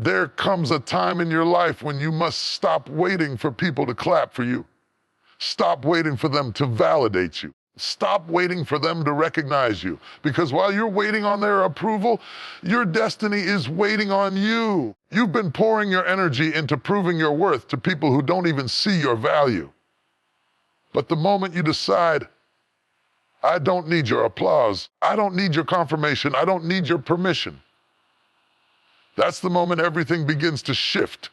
There comes a time in your life when you must stop waiting for people to clap for you. Stop waiting for them to validate you. Stop waiting for them to recognize you. Because while you're waiting on their approval, your destiny is waiting on you. You've been pouring your energy into proving your worth to people who don't even see your value. But the moment you decide, I don't need your applause, I don't need your confirmation, I don't need your permission, that's the moment everything begins to shift.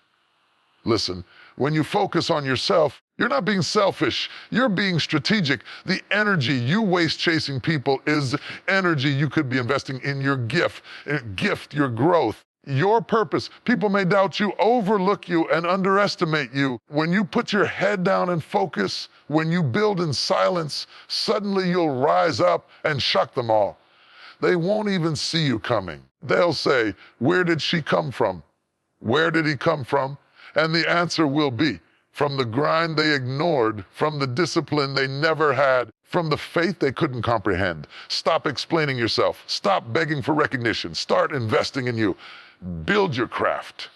Listen, when you focus on yourself, you're not being selfish, you're being strategic. The energy you waste chasing people is energy you could be investing in your gift, your growth, your purpose. People may doubt you, overlook you, and underestimate you. When you put your head down and focus, when you build in silence, suddenly you'll rise up and shock them all. They won't even see you coming. They'll say, where did she come from? Where did he come from? And the answer will be, from the grind they ignored, from the discipline they never had, from the faith they couldn't comprehend. Stop explaining yourself. Stop begging for recognition. Start investing in you. Build your craft.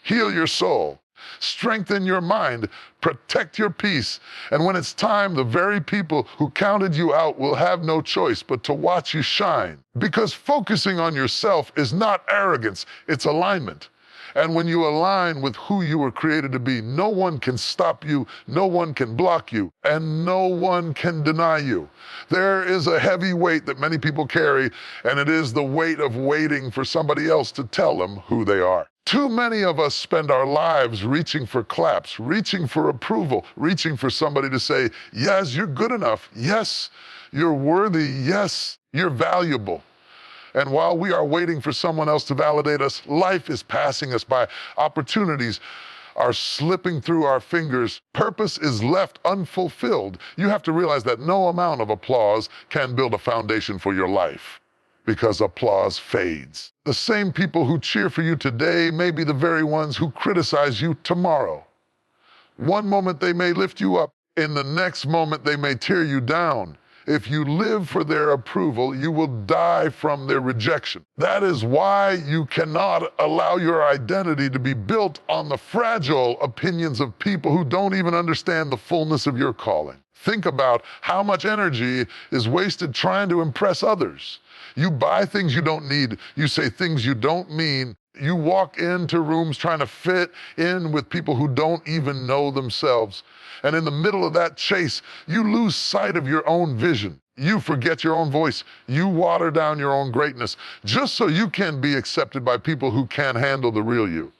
Heal your soul. Strengthen your mind. Protect your peace. And when it's time, the very people who counted you out will have no choice but to watch you shine. Because focusing on yourself is not arrogance, it's alignment. And when you align with who you were created to be, no one can stop you, no one can block you, and no one can deny you. There is a heavy weight that many people carry, and it is the weight of waiting for somebody else to tell them who they are. Too many of us spend our lives reaching for claps, reaching for approval, reaching for somebody to say, yes, you're good enough. Yes, you're worthy. Yes, you're valuable. And while we are waiting for someone else to validate us, life is passing us by. Opportunities are slipping through our fingers. Purpose is left unfulfilled. You have to realize that no amount of applause can build a foundation for your life, because applause fades. The same people who cheer for you today may be the very ones who criticize you tomorrow. One moment they may lift you up, in the next moment they may tear you down. If you live for their approval, you will die from their rejection. That is why you cannot allow your identity to be built on the fragile opinions of people who don't even understand the fullness of your calling. Think about how much energy is wasted trying to impress others. You buy things you don't need. You say things you don't mean. You walk into rooms trying to fit in with people who don't even know themselves. And in the middle of that chase, you lose sight of your own vision. You forget your own voice. You water down your own greatness just so you can be accepted by people who can't handle the real you.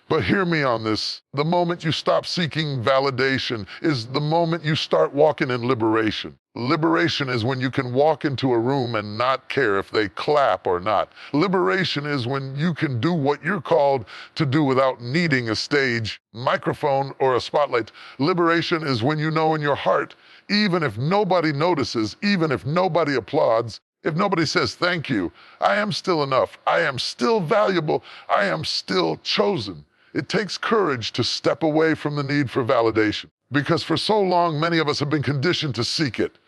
But hear me on this. The moment you stop seeking validation is the moment you start walking in liberation. Liberation is when you can walk into a room and not care if they clap or not. Liberation is when you can do what you're called to do without needing a stage, microphone, or a spotlight. Liberation is when you know in your heart, even if nobody notices, even if nobody applauds, if nobody says thank you, I am still enough. I am still valuable. I am still chosen. It takes courage to step away from the need for validation, because for so long, many of us have been conditioned to seek it.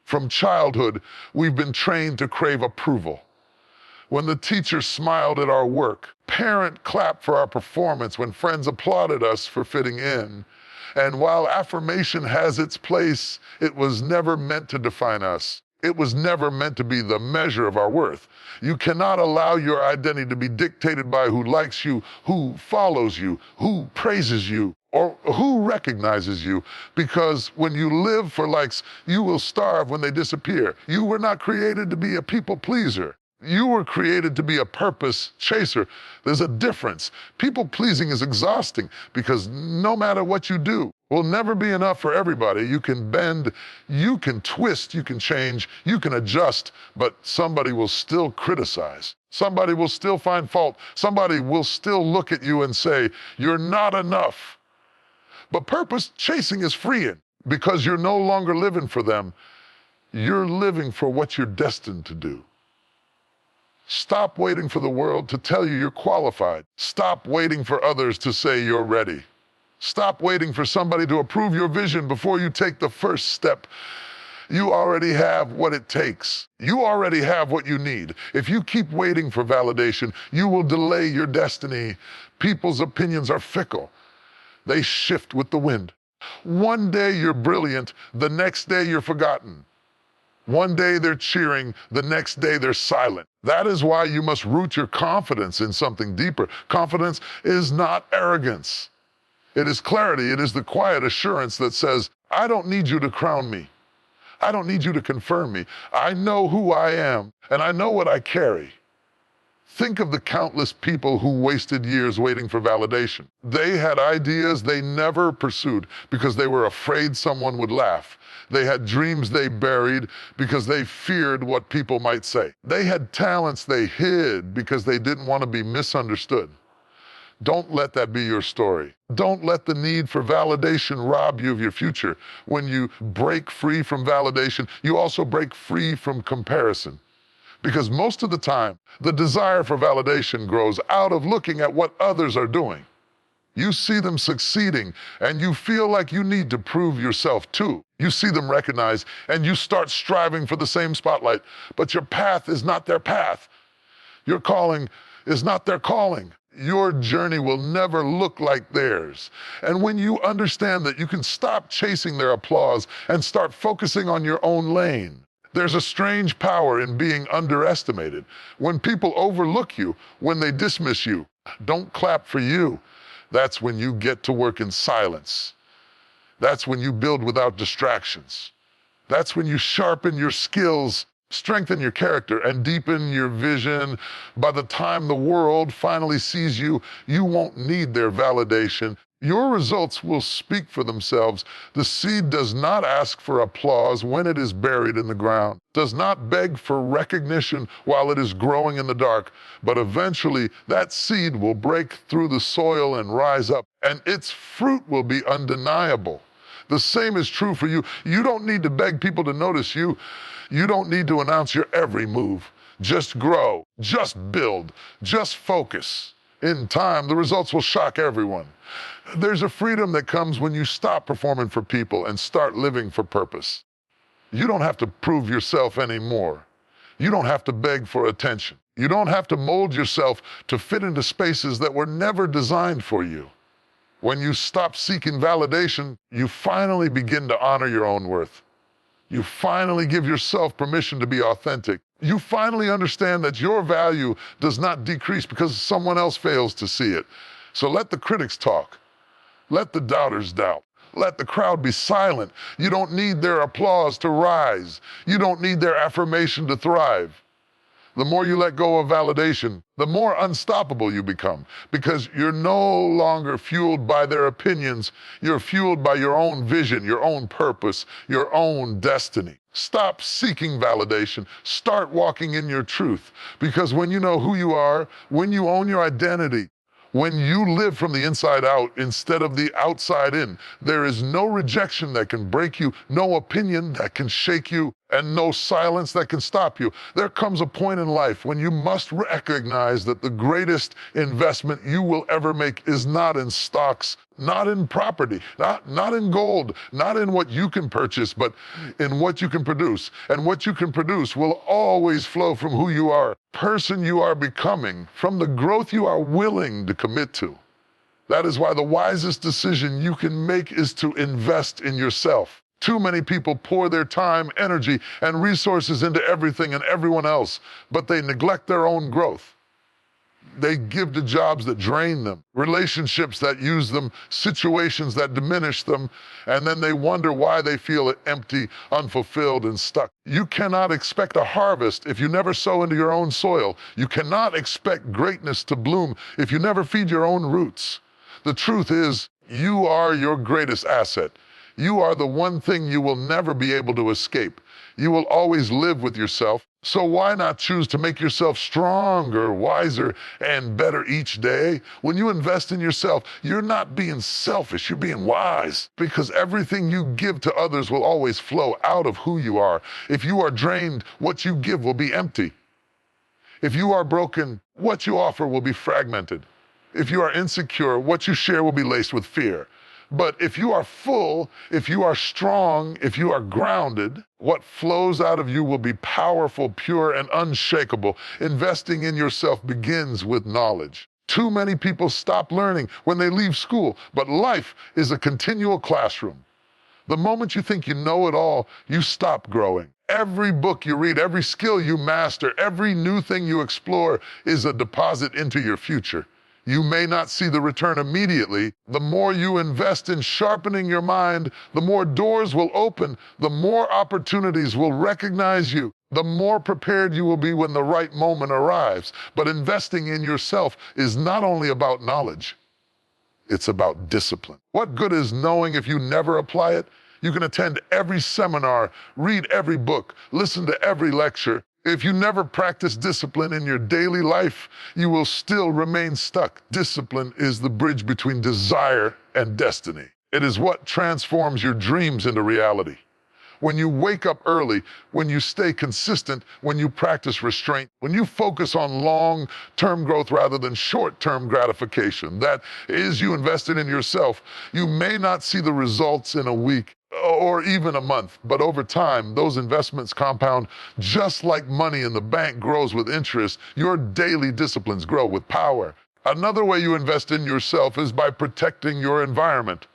From childhood, we've been trained to crave approval. When the teacher smiled at our work, parent clapped for our performance, when friends applauded us for fitting in. And while affirmation has its place, it was never meant to define us. It was never meant to be the measure of our worth. You cannot allow your identity to be dictated by who likes you, who follows you, who praises you, or who recognizes you, because when you live for likes, you will starve when they disappear. You were not created to be a people pleaser. You were created to be a purpose chaser. There's a difference. People pleasing is exhausting because no matter what you do, will never be enough for everybody. You can bend, you can twist, you can change, you can adjust, but somebody will still criticize. Somebody will still find fault. Somebody will still look at you and say, you're not enough. But purpose chasing is freeing because you're no longer living for them. You're living for what you're destined to do. Stop waiting for the world to tell you you're qualified. Stop waiting for others to say you're ready. Stop waiting for somebody to approve your vision before you take the first step. You already have what it takes. You already have what you need. If you keep waiting for validation, you will delay your destiny. People's opinions are fickle. They shift with the wind. One day you're brilliant, the next day you're forgotten. One day they're cheering, the next day they're silent. That is why you must root your confidence in something deeper. Confidence is not arrogance. It is clarity. It is the quiet assurance that says, I don't need you to crown me. I don't need you to confirm me. I know who I am, and I know what I carry. Think of the countless people who wasted years waiting for validation. They had ideas they never pursued because they were afraid someone would laugh. They had dreams they buried because they feared what people might say. They had talents they hid because they didn't want to be misunderstood. Don't let that be your story. Don't let the need for validation rob you of your future. When you break free from validation, you also break free from comparison. Because most of the time, the desire for validation grows out of looking at what others are doing. You see them succeeding, and you feel like you need to prove yourself too. You see them recognized, and you start striving for the same spotlight, but your path is not their path. Your calling is not their calling. Your journey will never look like theirs. And when you understand that you can stop chasing their applause and start focusing on your own lane, there's a strange power in being underestimated. When people overlook you, when they dismiss you, don't clap for you. That's when you get to work in silence. That's when you build without distractions. That's when you sharpen your skills, strengthen your character, and deepen your vision. By the time the world finally sees you, you won't need their validation. Your results will speak for themselves. The seed does not ask for applause when it is buried in the ground, does not beg for recognition while it is growing in the dark, but eventually that seed will break through the soil and rise up, and its fruit will be undeniable. The same is true for you. You don't need to beg people to notice you. You don't need to announce your every move. Just grow, just build, just focus. In time, the results will shock everyone. There's a freedom that comes when you stop performing for people and start living for purpose. You don't have to prove yourself anymore. You don't have to beg for attention. You don't have to mold yourself to fit into spaces that were never designed for you. When you stop seeking validation, you finally begin to honor your own worth. You finally give yourself permission to be authentic. You finally understand that your value does not decrease because someone else fails to see it. So let the critics talk. Let the doubters doubt. Let the crowd be silent. You don't need their applause to rise. You don't need their affirmation to thrive. The more you let go of validation, the more unstoppable you become, because you're no longer fueled by their opinions. You're fueled by your own vision, your own purpose, your own destiny. Stop seeking validation. Start walking in your truth, because when you know who you are, when you own your identity, when you live from the inside out instead of the outside in, there is no rejection that can break you, no opinion that can shake you, and no silence that can stop you. There comes a point in life when you must recognize that the greatest investment you will ever make is not in stocks, not in property, not in gold, not in what you can purchase, but in what you can produce. And what you can produce will always flow from who you are, person you are becoming, from the growth you are willing to commit to. That is why the wisest decision you can make is to invest in yourself. Too many people pour their time, energy, and resources into everything and everyone else, but they neglect their own growth. They give to jobs that drain them, relationships that use them, situations that diminish them, and then they wonder why they feel empty, unfulfilled, and stuck. You cannot expect a harvest if you never sow into your own soil. You cannot expect greatness to bloom if you never feed your own roots. The truth is, you are your greatest asset. You are the one thing you will never be able to escape. You will always live with yourself, so why not choose to make yourself stronger, wiser, and better each day? When you invest in yourself, you're not being selfish, you're being wise, because everything you give to others will always flow out of who you are. If you are drained, what you give will be empty. If you are broken, what you offer will be fragmented. If you are insecure, what you share will be laced with fear. But if you are full, if you are strong, if you are grounded, what flows out of you will be powerful, pure, and unshakable. Investing in yourself begins with knowledge. Too many people stop learning when they leave school, but life is a continual classroom. The moment you think you know it all, you stop growing. Every book you read, every skill you master, every new thing you explore is a deposit into your future. You may not see the return immediately. The more you invest in sharpening your mind, the more doors will open, the more opportunities will recognize you, the more prepared you will be when the right moment arrives. But investing in yourself is not only about knowledge, it's about discipline. What good is knowing if you never apply it? You can attend every seminar, read every book, listen to every lecture. If you never practice discipline in your daily life, you will still remain stuck. Discipline is the bridge between desire and destiny. It is what transforms your dreams into reality. When you wake up early, when you stay consistent, when you practice restraint, when you focus on long-term growth rather than short-term gratification, that is, you invested in yourself. You may not see the results in a week or even a month, but over time, those investments compound just like money in the bank grows with interest. Your daily disciplines grow with power. Another way you invest in yourself is by protecting your environment.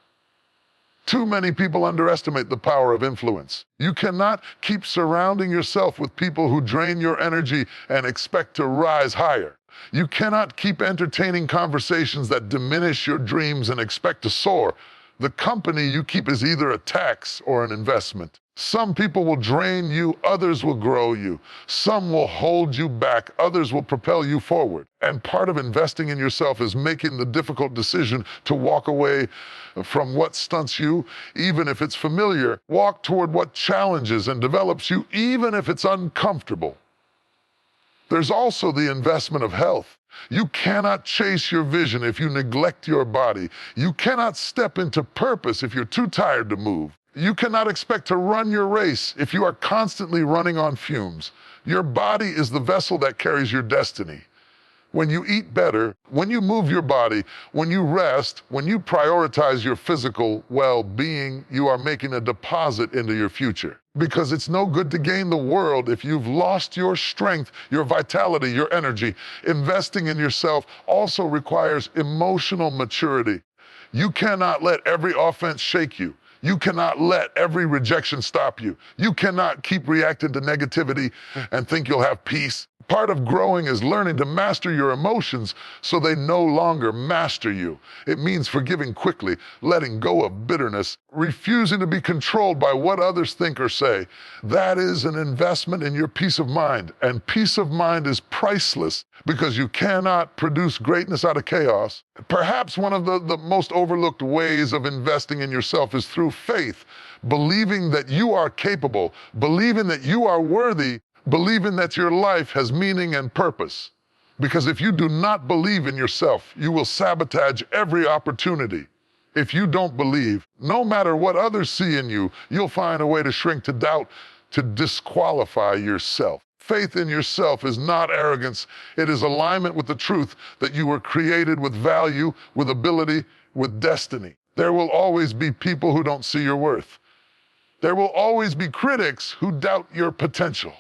Too many people underestimate the power of influence. You cannot keep surrounding yourself with people who drain your energy and expect to rise higher. You cannot keep entertaining conversations that diminish your dreams and expect to soar. The company you keep is either a tax or an investment. Some people will drain you, others will grow you. Some will hold you back, others will propel you forward. And part of investing in yourself is making the difficult decision to walk away from what stunts you, even if it's familiar. Walk toward what challenges and develops you, even if it's uncomfortable. There's also the investment of health. You cannot chase your vision if you neglect your body. You cannot step into purpose if you're too tired to move. You cannot expect to run your race if you are constantly running on fumes. Your body is the vessel that carries your destiny. When you eat better, when you move your body, when you rest, when you prioritize your physical well-being, you are making a deposit into your future. Because it's no good to gain the world if you've lost your strength, your vitality, your energy. Investing in yourself also requires emotional maturity. You cannot let every offense shake you. You cannot let every rejection stop you. You cannot keep reacting to negativity and think you'll have peace. Part of growing is learning to master your emotions so they no longer master you. It means forgiving quickly, letting go of bitterness, refusing to be controlled by what others think or say. That is an investment in your peace of mind. And peace of mind is priceless because you cannot produce greatness out of chaos. Perhaps one of the most overlooked ways of investing in yourself is through faith, believing that you are capable, believing that you are worthy, believing that your life has meaning and purpose. Because if you do not believe in yourself, you will sabotage every opportunity. If you don't believe, no matter what others see in you, you'll find a way to shrink to doubt, to disqualify yourself. Faith in yourself is not arrogance. It is alignment with the truth that you were created with value, with ability, with destiny. There will always be people who don't see your worth. There will always be critics who doubt your potential.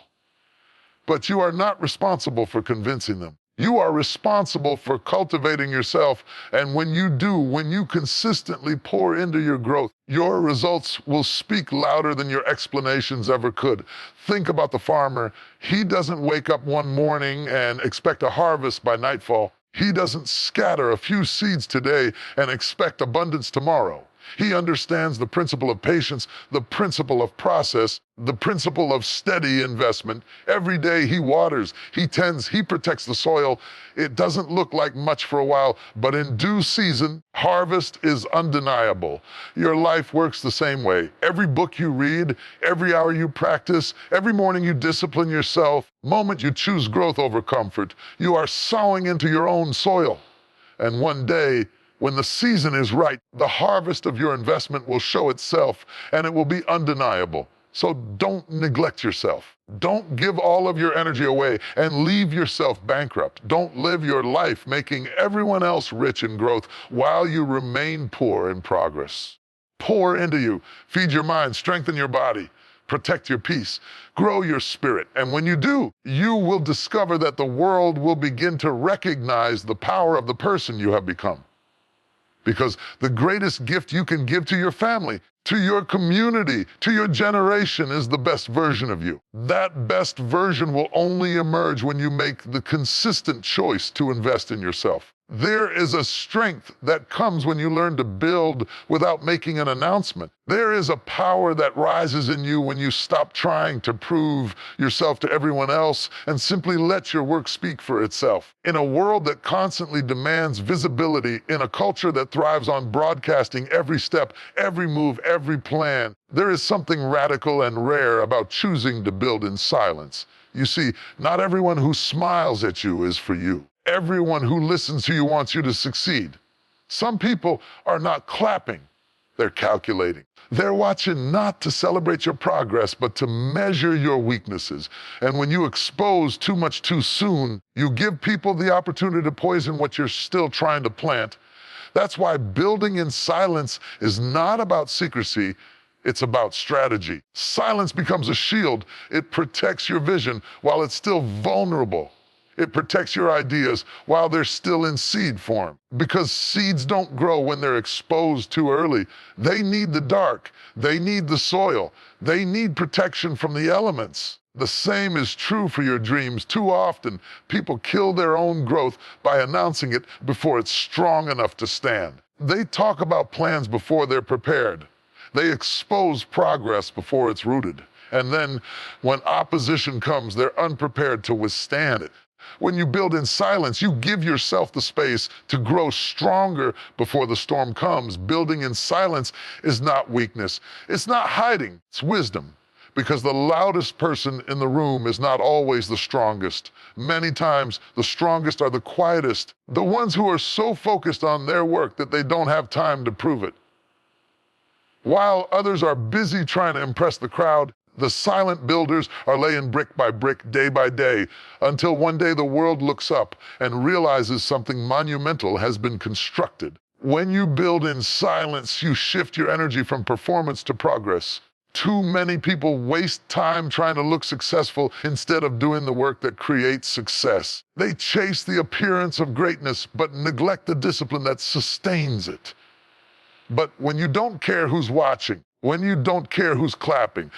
But you are not responsible for convincing them. You are responsible for cultivating yourself. And when you do, when you consistently pour into your growth, your results will speak louder than your explanations ever could. Think about the farmer. He doesn't wake up one morning and expect a harvest by nightfall. He doesn't scatter a few seeds today and expect abundance tomorrow. He understands the principle of patience, the principle of process, the principle of steady investment. Every day he waters, he tends, he protects the soil. It doesn't look like much for a while, but in due season, harvest is undeniable. Your life works the same way. Every book you read, every hour you practice, every morning you discipline yourself, moment you choose growth over comfort, you are sowing into your own soil. And one day, when the season is right, the harvest of your investment will show itself, and it will be undeniable. So don't neglect yourself. Don't give all of your energy away and leave yourself bankrupt. Don't live your life making everyone else rich in growth while you remain poor in progress. Pour into you, feed your mind, strengthen your body, protect your peace, grow your spirit. And when you do, you will discover that the world will begin to recognize the power of the person you have become. Because the greatest gift you can give to your family, to your community, to your generation is the best version of you. That best version will only emerge when you make the consistent choice to invest in yourself. There is a strength that comes when you learn to build without making an announcement. There is a power that rises in you when you stop trying to prove yourself to everyone else and simply let your work speak for itself. In a world that constantly demands visibility, in a culture that thrives on broadcasting every step, every move, every plan, there is something radical and rare about choosing to build in silence. You see, not everyone who smiles at you is for you. Everyone who listens to you wants you to succeed. Some people are not clapping, they're calculating. They're watching not to celebrate your progress, but to measure your weaknesses. And when you expose too much too soon, you give people the opportunity to poison what you're still trying to plant. That's why building in silence is not about secrecy, it's about strategy. Silence becomes a shield. It protects your vision while it's still vulnerable. It protects your ideas while they're still in seed form. Because seeds don't grow when they're exposed too early. They need the dark. They need the soil. They need protection from the elements. The same is true for your dreams. Too often, people kill their own growth by announcing it before it's strong enough to stand. They talk about plans before they're prepared. They expose progress before it's rooted. And then, when opposition comes, they're unprepared to withstand it. When you build in silence, you give yourself the space to grow stronger before the storm comes. Building in silence is not weakness. It's not hiding. It's wisdom. Because the loudest person in the room is not always the strongest. Many times, the strongest are the quietest, the ones who are so focused on their work that they don't have time to prove it. While others are busy trying to impress the crowd, the silent builders are laying brick by brick, day by day, until one day the world looks up and realizes something monumental has been constructed. When you build in silence, you shift your energy from performance to progress. Too many people waste time trying to look successful instead of doing the work that creates success. They chase the appearance of greatness, but neglect the discipline that sustains it. But when you don't care who's watching, when you don't care who's clapping,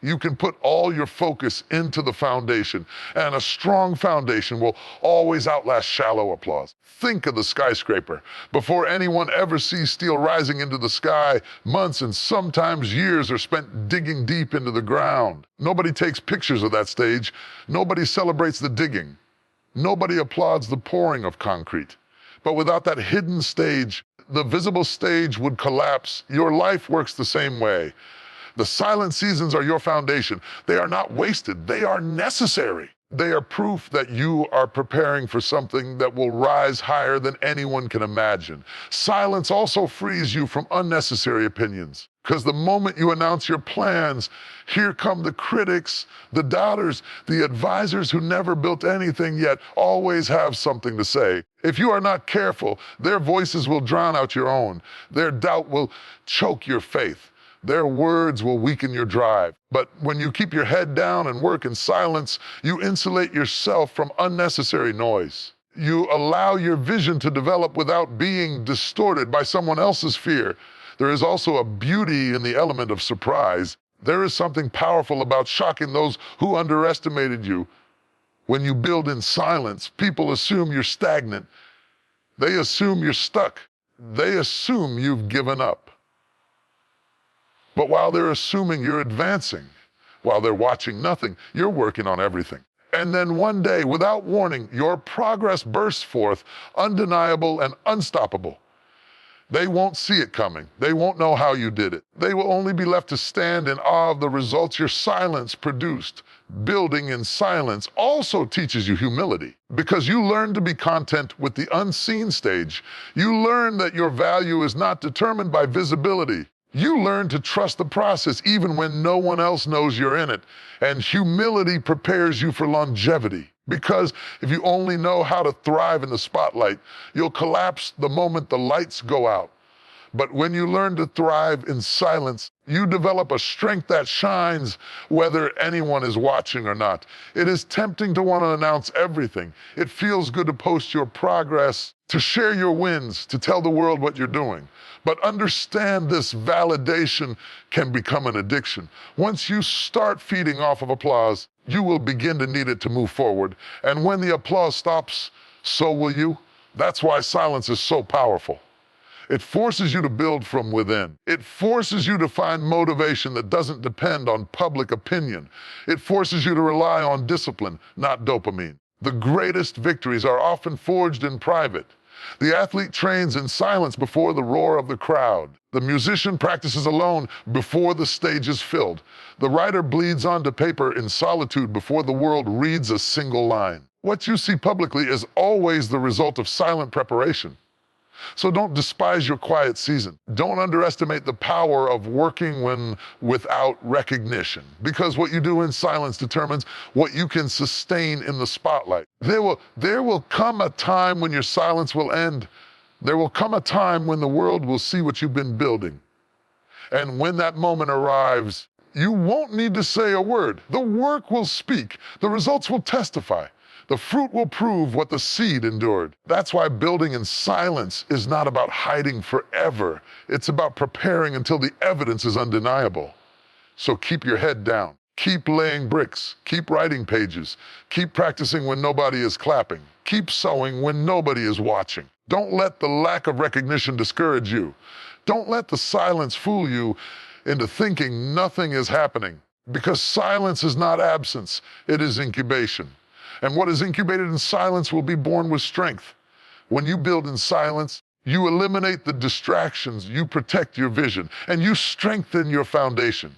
you can put all your focus into the foundation, and a strong foundation will always outlast shallow applause. Think of the skyscraper. Before anyone ever sees steel rising into the sky, months and sometimes years are spent digging deep into the ground. Nobody takes pictures of that stage. Nobody celebrates the digging. Nobody applauds the pouring of concrete. But without that hidden stage, the visible stage would collapse. Your life works the same way. The silent seasons are your foundation. They are not wasted. They are necessary. They are proof that you are preparing for something that will rise higher than anyone can imagine. Silence also frees you from unnecessary opinions. Because the moment you announce your plans, here come the critics, the doubters, the advisors who never built anything yet always have something to say. If you are not careful, their voices will drown out your own. Their doubt will choke your faith. Their words will weaken your drive. But when you keep your head down and work in silence, you insulate yourself from unnecessary noise. You allow your vision to develop without being distorted by someone else's fear. There is also a beauty in the element of surprise. There is something powerful about shocking those who underestimated you. When you build in silence, people assume you're stagnant. They assume you're stuck. They assume you've given up. But while they're assuming you're advancing, while they're watching nothing, you're working on everything. And then one day, without warning, your progress bursts forth, undeniable and unstoppable. They won't see it coming. They won't know how you did it. They will only be left to stand in awe of the results your silence produced. Building in silence also teaches you humility, because you learn to be content with the unseen stage. You learn that your value is not determined by visibility, You learn to trust the process even when no one else knows you're in it. And humility prepares you for longevity. Because if you only know how to thrive in the spotlight, you'll collapse the moment the lights go out. But when you learn to thrive in silence, you develop a strength that shines whether anyone is watching or not. It is tempting to want to announce everything. It feels good to post your progress, to share your wins, to tell the world what you're doing. But understand this validation can become an addiction. Once you start feeding off of applause, you will begin to need it to move forward. And when the applause stops, so will you. That's why silence is so powerful. It forces you to build from within. It forces you to find motivation that doesn't depend on public opinion. It forces you to rely on discipline, not dopamine. The greatest victories are often forged in private. The athlete trains in silence before the roar of the crowd. The musician practices alone before the stage is filled. The writer bleeds onto paper in solitude before the world reads a single line. What you see publicly is always the result of silent preparation. So don't despise your quiet season. Don't underestimate the power of working without recognition, because what you do in silence determines what you can sustain in the spotlight. There will come a time when your silence will end. There will come a time when the world will see what you've been building. And when that moment arrives, you won't need to say a word. The work will speak. The results will testify. The fruit will prove what the seed endured. That's why building in silence is not about hiding forever. It's about preparing until the evidence is undeniable. So keep your head down. Keep laying bricks. Keep writing pages. Keep practicing when nobody is clapping. Keep sowing when nobody is watching. Don't let the lack of recognition discourage you. Don't let the silence fool you into thinking nothing is happening. Because silence is not absence, it is incubation. And what is incubated in silence will be born with strength. When you build in silence, you eliminate the distractions, you protect your vision, and you strengthen your foundation.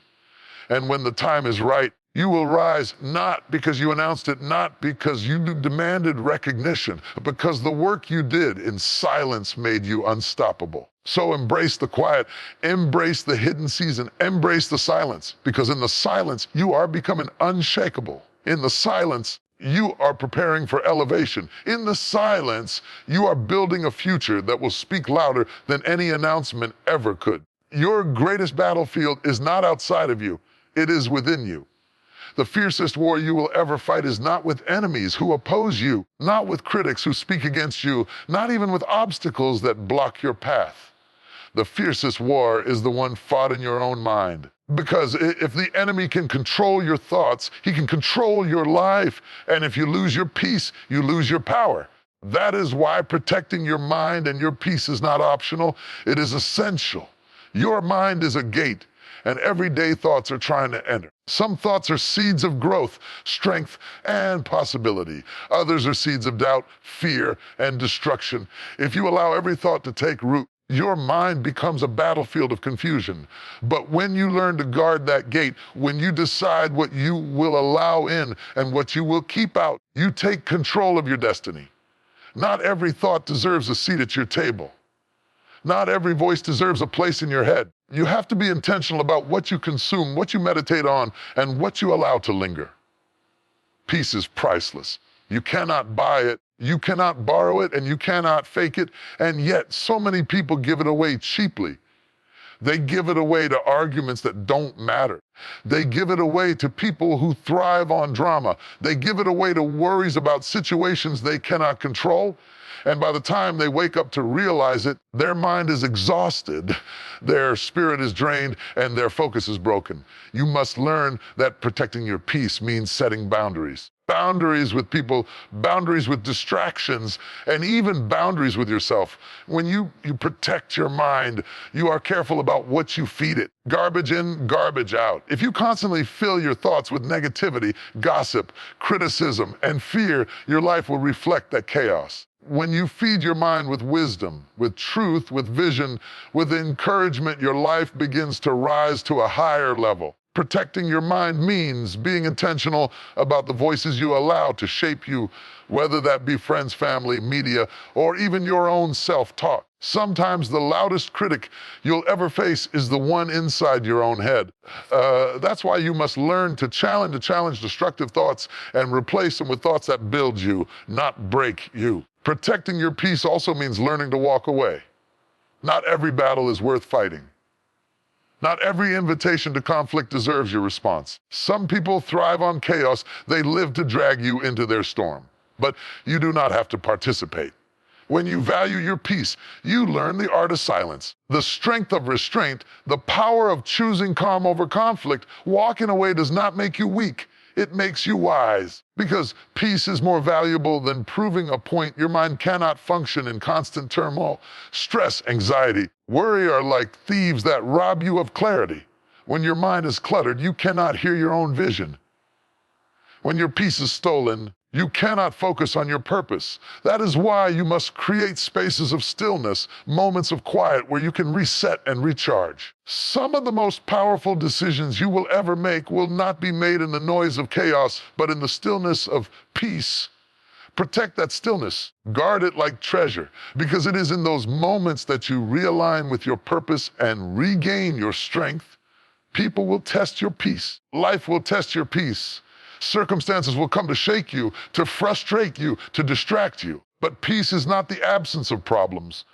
And when the time is right, you will rise not because you announced it, not because you demanded recognition, but because the work you did in silence made you unstoppable. So embrace the quiet, embrace the hidden season, embrace the silence, because in the silence, you are becoming unshakable. In the silence, you are preparing for elevation. In the silence, you are building a future that will speak louder than any announcement ever could. Your greatest battlefield is not outside of you, it is within you. The fiercest war you will ever fight is not with enemies who oppose you, not with critics who speak against you, not even with obstacles that block your path. The fiercest war is the one fought in your own mind. Because if the enemy can control your thoughts, he can control your life. And if you lose your peace, you lose your power. That is why protecting your mind and your peace is not optional. It is essential. Your mind is a gate, and everyday thoughts are trying to enter. Some thoughts are seeds of growth, strength, and possibility. Others are seeds of doubt, fear, and destruction. If you allow every thought to take root, your mind becomes a battlefield of confusion. But when you learn to guard that gate, when you decide what you will allow in and what you will keep out, you take control of your destiny. Not every thought deserves a seat at your table. Not every voice deserves a place in your head. You have to be intentional about what you consume, what you meditate on, and what you allow to linger. Peace is priceless. You cannot buy it. You cannot borrow it, and you cannot fake it, and yet so many people give it away cheaply. They give it away to arguments that don't matter. They give it away to people who thrive on drama. They give it away to worries about situations they cannot control, and by the time they wake up to realize it, their mind is exhausted, their spirit is drained, and their focus is broken. You must learn that protecting your peace means setting boundaries. Boundaries with people, boundaries with distractions, and even boundaries with yourself. When you protect your mind, you are careful about what you feed it. Garbage in, garbage out. If you constantly fill your thoughts with negativity, gossip, criticism, and fear, your life will reflect that chaos. When you feed your mind with wisdom, with truth, with vision, with encouragement, your life begins to rise to a higher level. Protecting your mind means being intentional about the voices you allow to shape you, whether that be friends, family, media, or even your own self-talk. Sometimes the loudest critic you'll ever face is the one inside your own head. That's why you must learn to challenge destructive thoughts and replace them with thoughts that build you, not break you. Protecting your peace also means learning to walk away. Not every battle is worth fighting. Not every invitation to conflict deserves your response. Some people thrive on chaos. They live to drag you into their storm. But you do not have to participate. When you value your peace, you learn the art of silence, the strength of restraint, the power of choosing calm over conflict. Walking away does not make you weak. It makes you wise. Because peace is more valuable than proving a point. Your mind cannot function in constant turmoil. Stress, anxiety, worry are like thieves that rob you of clarity. When your mind is cluttered, you cannot hear your own vision. When your peace is stolen, you cannot focus on your purpose. That is why you must create spaces of stillness, moments of quiet where you can reset and recharge. Some of the most powerful decisions you will ever make will not be made in the noise of chaos, but in the stillness of peace. Protect that stillness. Guard it like treasure, because it is in those moments that you realign with your purpose and regain your strength. People will test your peace. Life will test your peace. Circumstances will come to shake you, to frustrate you, to distract you. But peace is not the absence of problems.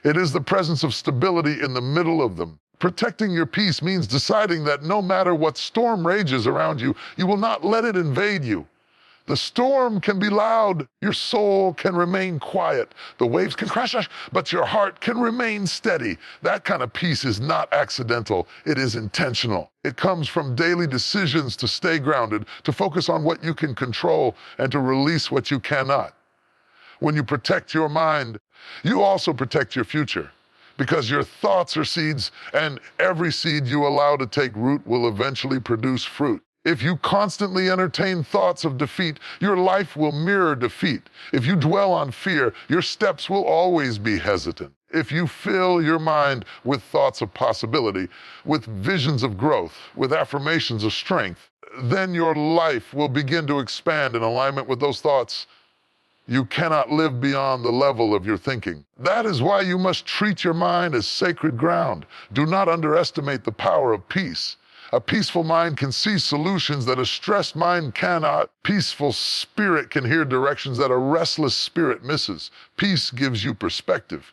It is the presence of stability in the middle of them. Protecting your peace means deciding that no matter what storm rages around you, you will not let it invade you. The storm can be loud, your soul can remain quiet, the waves can crash, but your heart can remain steady. That kind of peace is not accidental, it is intentional. It comes from daily decisions to stay grounded, to focus on what you can control, and to release what you cannot. When you protect your mind, you also protect your future. Because your thoughts are seeds, and every seed you allow to take root will eventually produce fruit. If you constantly entertain thoughts of defeat, your life will mirror defeat. If you dwell on fear, your steps will always be hesitant. If you fill your mind with thoughts of possibility, with visions of growth, with affirmations of strength, then your life will begin to expand in alignment with those thoughts. You cannot live beyond the level of your thinking. That is why you must treat your mind as sacred ground. Do not underestimate the power of peace. A peaceful mind can see solutions that a stressed mind cannot. Peaceful spirit can hear directions that a restless spirit misses. Peace gives you perspective.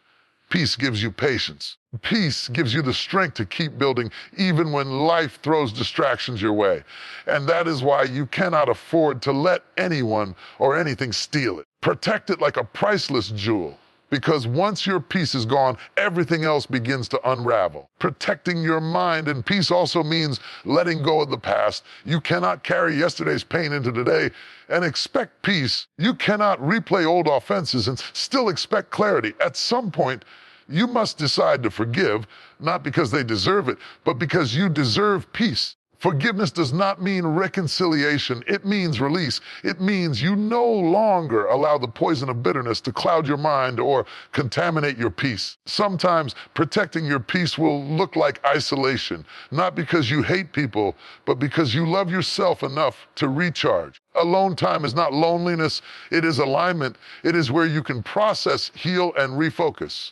Peace gives you patience. Peace gives you the strength to keep building even when life throws distractions your way. And that is why you cannot afford to let anyone or anything steal it. Protect it like a priceless jewel. Because once your peace is gone, everything else begins to unravel. Protecting your mind and peace also means letting go of the past. You cannot carry yesterday's pain into today and expect peace. You cannot replay old offenses and still expect clarity. At some point, you must decide to forgive, not because they deserve it, but because you deserve peace. Forgiveness does not mean reconciliation. It means release. It means you no longer allow the poison of bitterness to cloud your mind or contaminate your peace. Sometimes protecting your peace will look like isolation, not because you hate people, but because you love yourself enough to recharge. Alone time is not loneliness. It is alignment. It is where you can process, heal, and refocus.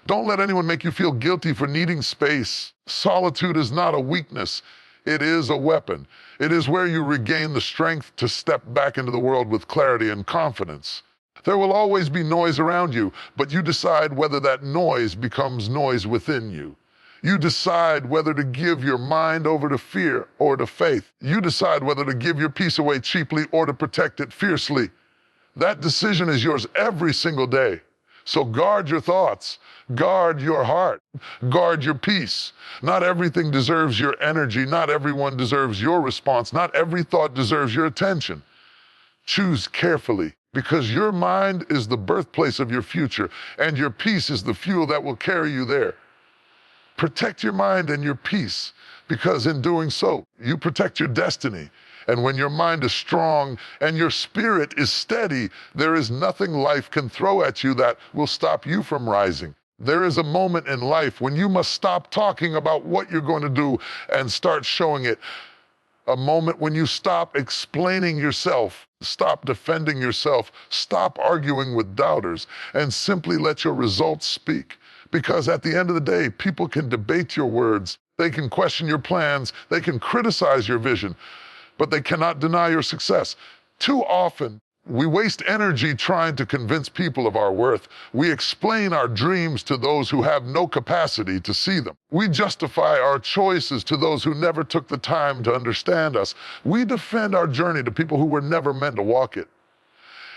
Don't let anyone make you feel guilty for needing space. Solitude is not a weakness. It is a weapon. It is where you regain the strength to step back into the world with clarity and confidence. There will always be noise around you, but you decide whether that noise becomes noise within you. You decide whether to give your mind over to fear or to faith. You decide whether to give your peace away cheaply or to protect it fiercely. That decision is yours every single day. So guard your thoughts, guard your heart, guard your peace. Not everything deserves your energy. Not everyone deserves your response. Not every thought deserves your attention. Choose carefully, because your mind is the birthplace of your future, and your peace is the fuel that will carry you there. Protect your mind and your peace, because in doing so, you protect your destiny. And when your mind is strong and your spirit is steady, there is nothing life can throw at you that will stop you from rising. There is a moment in life when you must stop talking about what you're going to do and start showing it. A moment when you stop explaining yourself, stop defending yourself, stop arguing with doubters, and simply let your results speak. Because at the end of the day, people can debate your words, they can question your plans, they can criticize your vision, but they cannot deny your success. Too often, we waste energy trying to convince people of our worth. We explain our dreams to those who have no capacity to see them. We justify our choices to those who never took the time to understand us. We defend our journey to people who were never meant to walk it.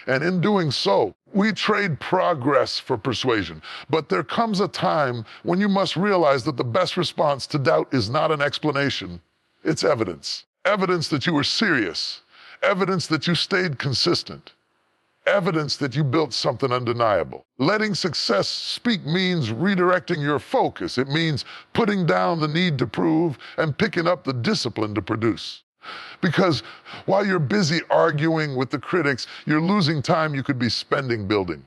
And in doing so, we trade progress for persuasion. But there comes a time when you must realize that the best response to doubt is not an explanation, it's evidence. Evidence that you were serious. Evidence that you stayed consistent. Evidence that you built something undeniable. Letting success speak means redirecting your focus. It means putting down the need to prove and picking up the discipline to produce. Because while you're busy arguing with the critics, you're losing time you could be spending building.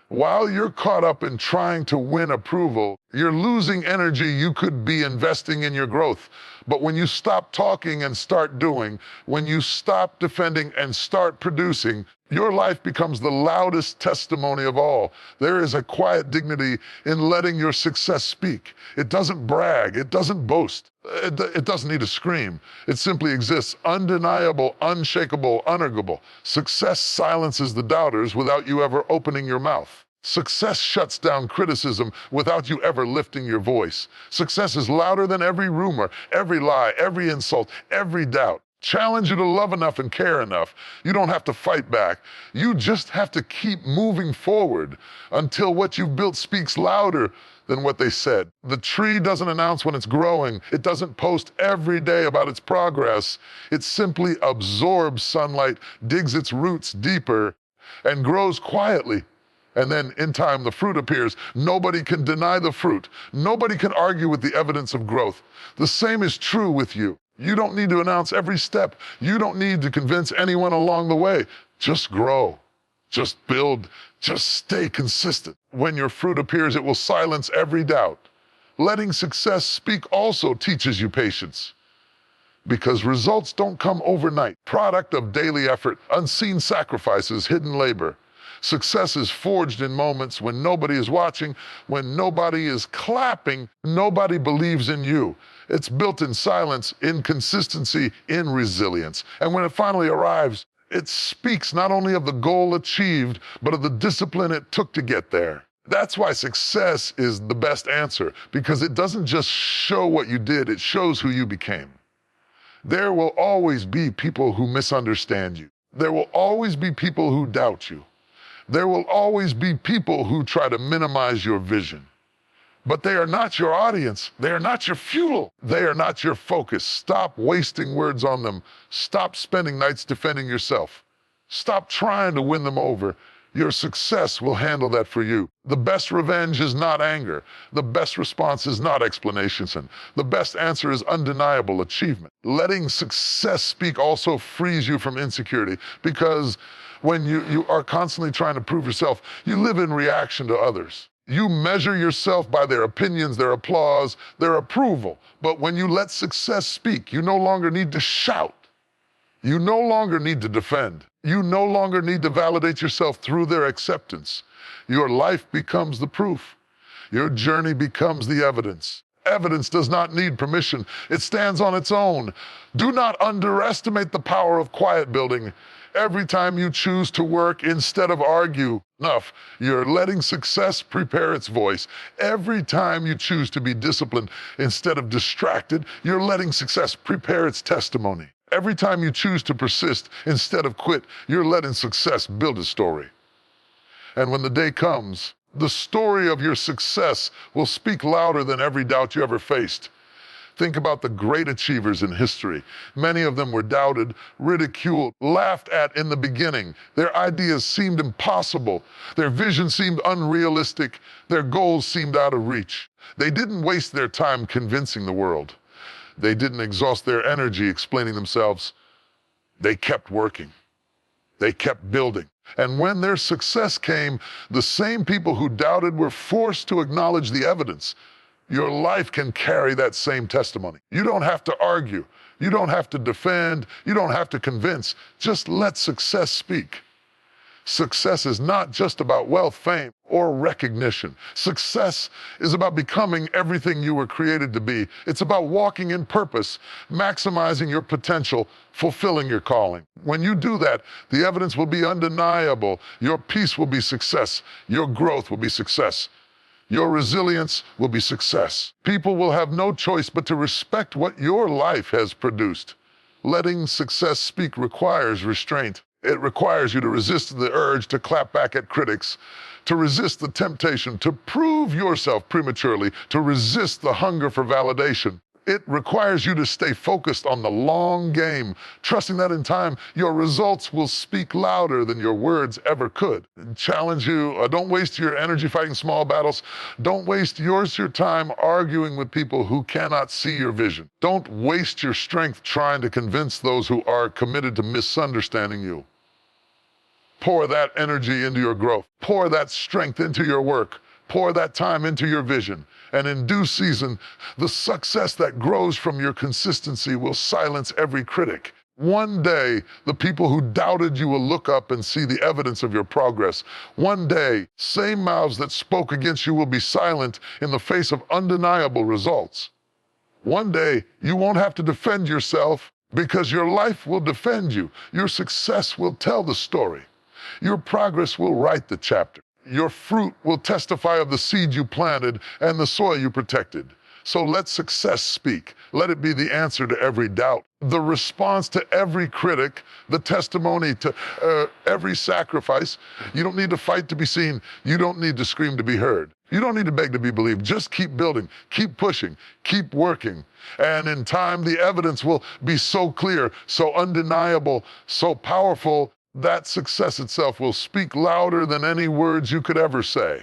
While you're caught up in trying to win approval, you're losing energy you could be investing in your growth. But when you stop talking and start doing, when you stop defending and start producing, your life becomes the loudest testimony of all. There is a quiet dignity in letting your success speak. It doesn't brag, it doesn't boast, it doesn't need to scream. It simply exists, undeniable, unshakable, unarguable. Success silences the doubters without you ever opening your mouth. Success shuts down criticism without you ever lifting your voice. Success is louder than every rumor, every lie, every insult, every doubt. Challenge you to love enough and care enough. You don't have to fight back. You just have to keep moving forward until what you've built speaks louder than what they said. The tree doesn't announce when it's growing. It doesn't post every day about its progress. It simply absorbs sunlight, digs its roots deeper, and grows quietly. And then in time, the fruit appears. Nobody can deny the fruit. Nobody can argue with the evidence of growth. The same is true with you. You don't need to announce every step. You don't need to convince anyone along the way. Just grow. Just build. Just stay consistent. When your fruit appears, it will silence every doubt. Letting success speak also teaches you patience. Because results don't come overnight. Product of daily effort, unseen sacrifices, hidden labor. Success is forged in moments when nobody is watching, when nobody is clapping, nobody believes in you. It's built in silence, in consistency, in resilience. And when it finally arrives, it speaks not only of the goal achieved, but of the discipline it took to get there. That's why success is the best answer, because it doesn't just show what you did, it shows who you became. There will always be people who misunderstand you. There will always be people who doubt you. There will always be people who try to minimize your vision. But they are not your audience. They are not your fuel. They are not your focus. Stop wasting words on them. Stop spending nights defending yourself. Stop trying to win them over. Your success will handle that for you. The best revenge is not anger. The best response is not explanations. And the best answer is undeniable achievement. Letting success speak also frees you from insecurity, because when you are constantly trying to prove yourself, you live in reaction to others. You measure yourself by their opinions, their applause, their approval. But when you let success speak, you no longer need to shout. You no longer need to defend. You no longer need to validate yourself through their acceptance. Your life becomes the proof. Your journey becomes the evidence. Evidence does not need permission. It stands on its own. Do not underestimate the power of quiet building. Every time you choose to work instead of argue, you're letting success prepare its voice. Every time you choose to be disciplined instead of distracted, you're letting success prepare its testimony. Every time you choose to persist instead of quit, you're letting success build a story. And when the day comes, the story of your success will speak louder than every doubt you ever faced. Think about the great achievers in history. Many of them were doubted, ridiculed, laughed at in the beginning. Their ideas seemed impossible. Their vision seemed unrealistic. Their goals seemed out of reach. They didn't waste their time convincing the world. They didn't exhaust their energy explaining themselves. They kept working. They kept building. And when their success came, the same people who doubted were forced to acknowledge the evidence. Your life can carry that same testimony. You don't have to argue. You don't have to defend. You don't have to convince. Just let success speak. Success is not just about wealth, fame, or recognition. Success is about becoming everything you were created to be. It's about walking in purpose, maximizing your potential, fulfilling your calling. When you do that, the evidence will be undeniable. Your peace will be success. Your growth will be success. Your resilience will be success. People will have no choice but to respect what your life has produced. Letting success speak requires restraint. It requires you to resist the urge to clap back at critics, to resist the temptation to prove yourself prematurely, to resist the hunger for validation. It requires you to stay focused on the long game, trusting that in time your results will speak louder than your words ever could. Challenge you, don't waste your energy fighting small battles. Don't waste your time arguing with people who cannot see your vision. Don't waste your strength trying to convince those who are committed to misunderstanding you. Pour that energy into your growth. Pour that strength into your work. Pour that time into your vision. And in due season, the success that grows from your consistency will silence every critic. One day, the people who doubted you will look up and see the evidence of your progress. One day, same mouths that spoke against you will be silent in the face of undeniable results. One day, you won't have to defend yourself because your life will defend you. Your success will tell the story. Your progress will write the chapter. Your fruit will testify of the seed you planted and the soil you protected. So let success speak. Let it be the answer to every doubt, the response to every critic, the testimony to every sacrifice. You don't need to fight to be seen. You don't need to scream to be heard. You don't need to beg to be believed. Just keep building, keep pushing, keep working. And in time, the evidence will be so clear, so undeniable, so powerful, that success itself will speak louder than any words you could ever say.